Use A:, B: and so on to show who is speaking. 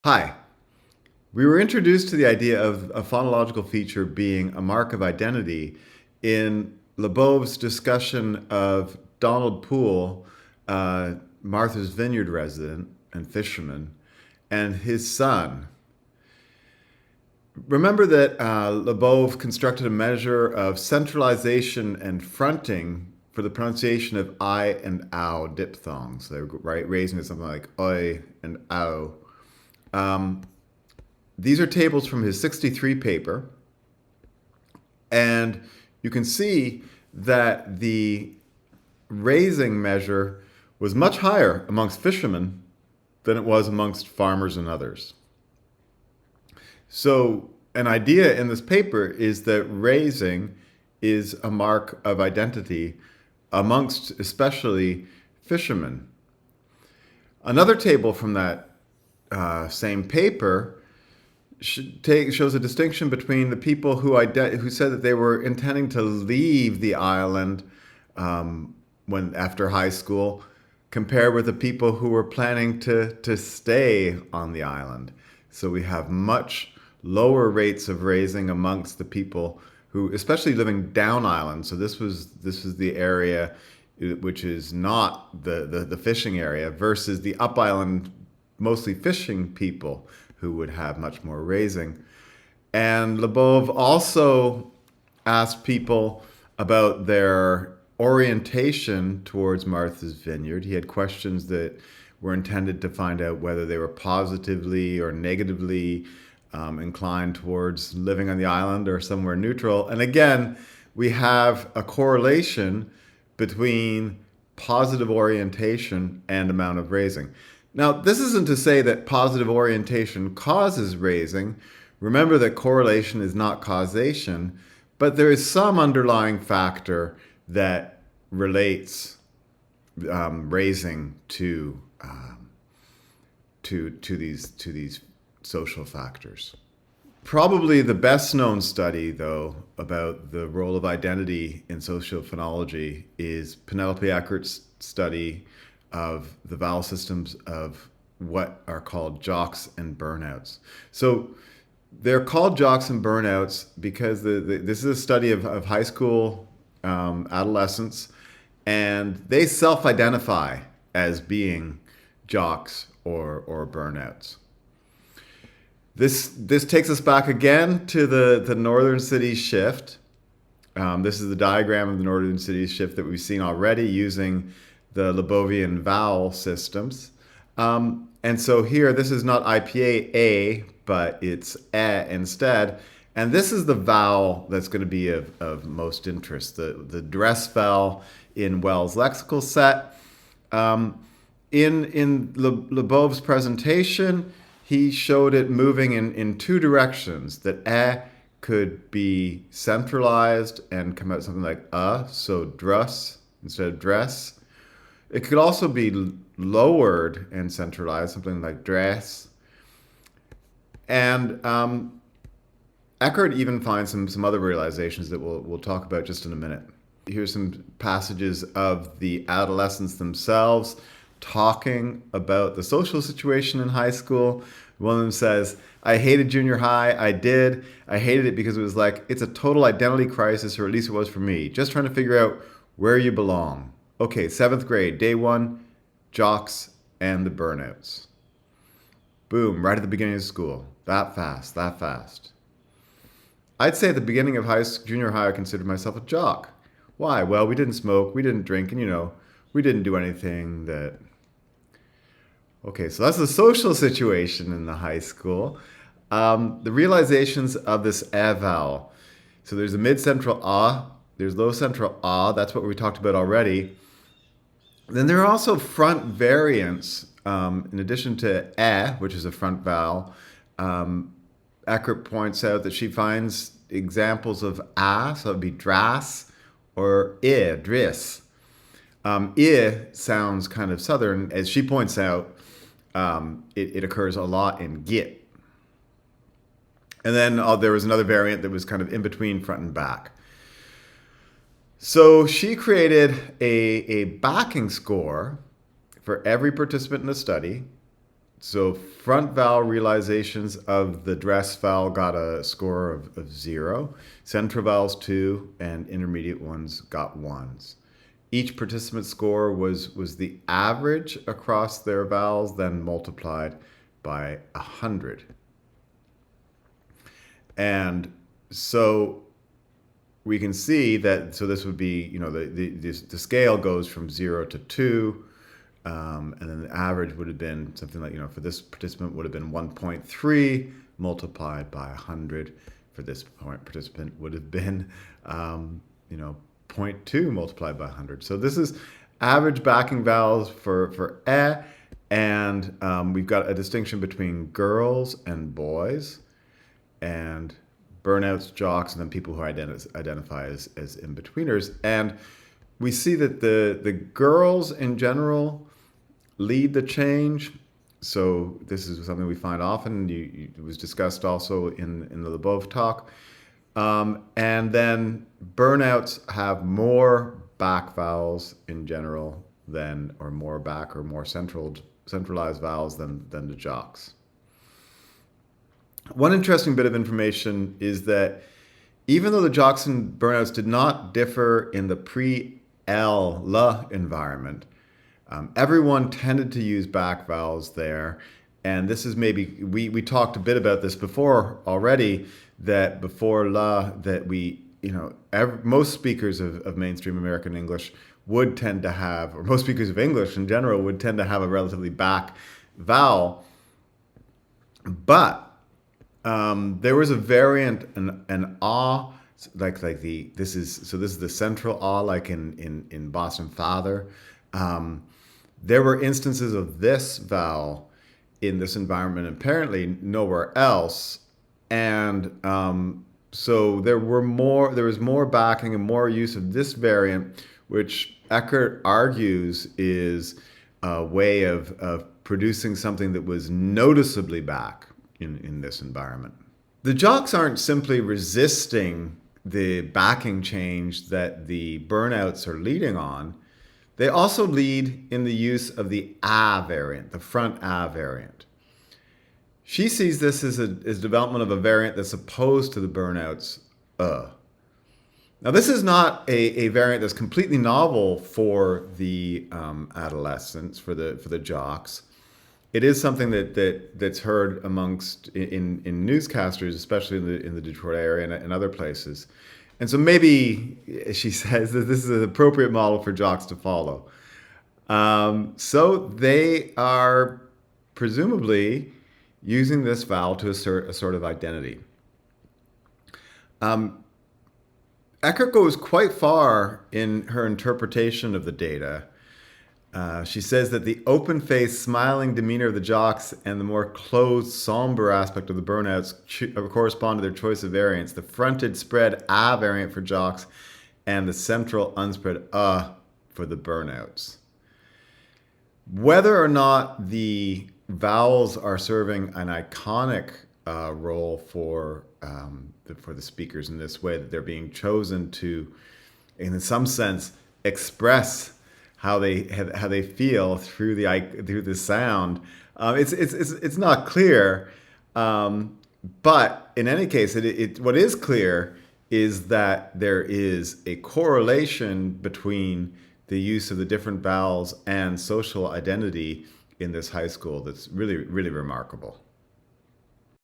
A: Hi. We were introduced to the idea of a phonological feature being a mark of identity in Lebov's discussion of Donald Poole, Martha's Vineyard resident and fisherman, and his son. Remember that Lebov constructed a measure of centralization and fronting for the pronunciation of I and ow diphthongs. They were raising to something like oi and ow. These are tables from his 63 paper, and you can see that the raising measure was much higher amongst fishermen than it was amongst farmers and others. So, an idea in this paper is that raising is a mark of identity amongst especially fishermen. Another table from that same paper shows a distinction between the people who said that they were intending to leave the island after high school, compared with the people who were planning to stay on the island. So we have much lower rates of raising amongst the people who, especially living down island. So this was the area which is not the fishing area, versus the up island, mostly fishing people, who would have much more raising. And Lebov also asked people about their orientation towards Martha's Vineyard. He had questions that were intended to find out whether they were positively or negatively inclined towards living on the island or somewhere neutral. And again, we have a correlation between positive orientation and amount of raising. Now, this isn't to say that positive orientation causes raising. Remember that correlation is not causation, but there is some underlying factor that relates raising to these social factors. Probably the best known study, though, about the role of identity in sociophonology is Penelope Eckert's study of the vowel systems of what are called jocks and burnouts. So they're called jocks and burnouts because this is a study of high school adolescents, and they self-identify as being jocks or burnouts. This takes us back again to the Northern Cities shift. This is the diagram of the Northern Cities shift that we've seen already using the Lebovian vowel systems. And so here, this is not IPA A, but it's E instead. And this is the vowel that's going to be of most interest, the dress vowel in Wells' lexical set. In Lebov's presentation, he showed it moving in two directions, that E could be centralized and come out something like so dress instead of dress. It could also be lowered and centralized, something like dress. And Eckert even finds some other realizations that we'll talk about just in a minute. Here's some passages of the adolescents themselves talking about the social situation in high school. One of them says, "I hated junior high. I did. I hated it because it was like, it's a total identity crisis, or at least it was for me. Just trying to figure out where you belong. Okay, 7th grade, day one, jocks and the burnouts." Boom, right at the beginning of school. That fast, that fast. I'd say at the beginning of junior high, I considered myself a jock. Why? Well, we didn't smoke, we didn't drink, and we didn't do anything that... Okay, so that's the social situation in the high school. The realizations of this A vowel. So there's a mid-central A, there's low-central A, that's what we talked about already. Then there are also front variants. In addition to E, which is a front vowel, Eckert points out that she finds examples of A, so it would be dras, or I, dris. I sounds kind of southern. As she points out, it occurs a lot in git. And then there was another variant that was kind of in between front and back. So she created a backing score for every participant in the study So front vowel realizations of the dress vowel got a score of 0. Central vowels 2, and intermediate ones got 1s. Each participant score was the average across their vowels, then multiplied by 100. And so we can see that, so this would be, the scale goes from 0 to 2, and then the average would have been something like, for this participant would have been 1.3 multiplied by 100. For this participant would have been, 0.2 multiplied by 100. So this is average backing vowels for e, and we've got a distinction between girls and boys, and burnouts, jocks, and then people who identify as in-betweeners. And we see that the girls in general lead the change. So this is something we find often. It was discussed also in the Lebov talk. And then burnouts have more back vowels in general than, or more back or more centralized vowels than the jocks. One interesting bit of information is that even though the jocks and burnouts did not differ in the pre-L environment, everyone tended to use back vowels there. And this is maybe, we talked a bit about this before already, that before la, that most speakers of mainstream American English would tend to have, or most speakers of English in general would tend to have a relatively back vowel. But there was a variant, an ah, this is the central ah, like in Boston Father. There were instances of this vowel in this environment, apparently nowhere else, and so there was more backing and more use of this variant, which Eckert argues is a way of producing something that was noticeably back in this environment. The jocks aren't simply resisting the backing change that the burnouts are leading on. They also lead in the use of the A variant, the front A variant. She sees this as development of a variant that's opposed to the burnouts. Now, this is not a variant that's completely novel for the adolescents, for the jocks. It is something that's heard amongst in newscasters, especially in the Detroit area and other places. And so maybe she says that this is an appropriate model for jocks to follow. So they are presumably using this vowel to assert a sort of identity. Eckert goes quite far in her interpretation of the data. She says that the open-faced, smiling demeanor of the jocks and the more closed, somber aspect of the burnouts correspond to their choice of variants. The fronted spread A variant for jocks and the central unspread for the burnouts. Whether or not the vowels are serving an iconic role for the speakers in this way, that they're being chosen to, in some sense, express how they feel through the sound. It's not clear, but in any case, what is clear is that there is a correlation between the use of the different vowels and social identity in this high school that's really, really remarkable.